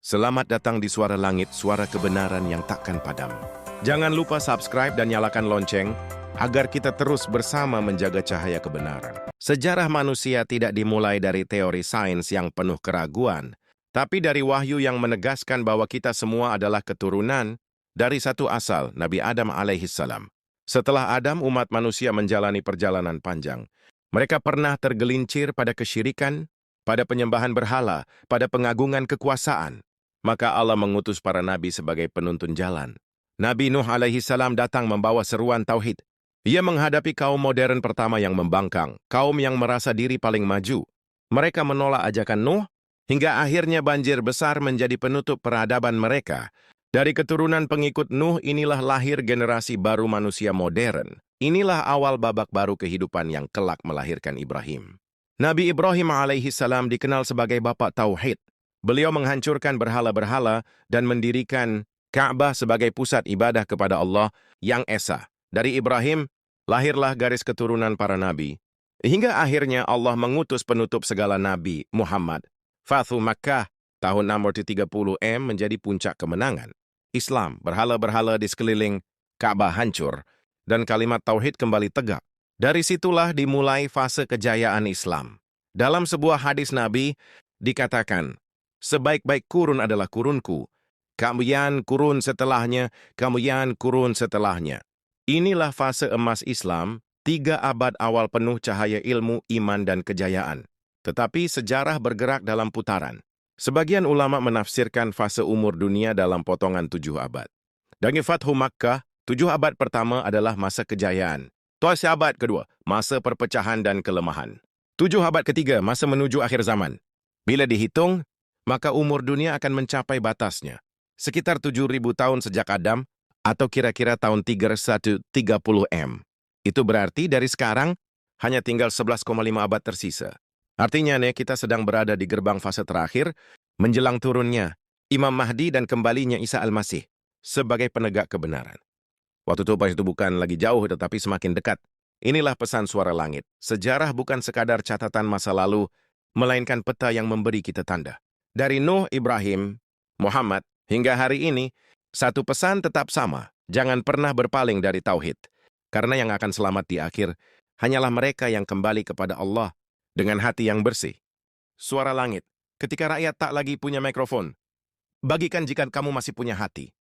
Selamat datang di Suara Langit, suara kebenaran yang takkan padam. Jangan lupa subscribe dan nyalakan lonceng, agar kita terus bersama menjaga cahaya kebenaran. Sejarah manusia tidak dimulai dari teori sains yang penuh keraguan, tapi dari wahyu yang menegaskan bahwa kita semua adalah keturunan dari satu asal, Nabi Adam alaihissalam. Setelah Adam, umat manusia menjalani perjalanan panjang. Mereka pernah tergelincir pada kesyirikan, pada penyembahan berhala, pada pengagungan kekuasaan. Maka Allah mengutus para nabi sebagai penuntun jalan. Nabi Nuh alaihissalam datang membawa seruan tauhid. Ia menghadapi kaum modern pertama yang membangkang, kaum yang merasa diri paling maju. Mereka menolak ajakan Nuh, hingga akhirnya banjir besar menjadi penutup peradaban mereka. Dari keturunan pengikut Nuh inilah lahir generasi baru manusia modern. Inilah awal babak baru kehidupan yang kelak melahirkan Ibrahim. Nabi Ibrahim alaihissalam dikenal sebagai bapak tauhid. Beliau menghancurkan berhala-berhala dan mendirikan Ka'bah sebagai pusat ibadah kepada Allah yang esa. Dari Ibrahim, lahirlah garis keturunan para nabi. Hingga akhirnya Allah mengutus penutup segala nabi, Muhammad. Fathu Makkah, tahun 630 menjadi puncak kemenangan. Islam, berhala-berhala di sekeliling Ka'bah hancur, dan kalimat tauhid kembali tegak. Dari situlah dimulai fase kejayaan Islam. Dalam sebuah hadis Nabi, dikatakan, sebaik-baik kurun adalah kurunku, kemudian kurun setelahnya, kemudian kurun setelahnya. Inilah fase emas Islam, 3 abad awal penuh cahaya ilmu, iman, dan kejayaan. Tetapi sejarah bergerak dalam putaran. Sebagian ulama menafsirkan fase umur dunia dalam potongan 7 abad. Dari Fathu Makkah, 7 abad pertama adalah masa kejayaan. 7 abad kedua, masa perpecahan dan kelemahan. 7 abad ketiga, masa menuju akhir zaman. Bila dihitung, maka umur dunia akan mencapai batasnya. Sekitar 7.000 tahun sejak Adam, atau kira-kira tahun 3130 Itu berarti dari sekarang, hanya tinggal 11,5 abad tersisa. Artinya kita sedang berada di gerbang fase terakhir, menjelang turunnya Imam Mahdi dan kembalinya Isa Al-Masih sebagai penegak kebenaran. Waktu itu bukan lagi jauh, tetapi semakin dekat. Inilah pesan Suara Langit. Sejarah bukan sekadar catatan masa lalu, melainkan peta yang memberi kita tanda. Dari Nuh, Ibrahim, Muhammad, hingga hari ini, satu pesan tetap sama. Jangan pernah berpaling dari tauhid. Karena yang akan selamat di akhir, hanyalah mereka yang kembali kepada Allah dengan hati yang bersih. Suara Langit, ketika rakyat tak lagi punya mikrofon, bagikan jika kamu masih punya hati.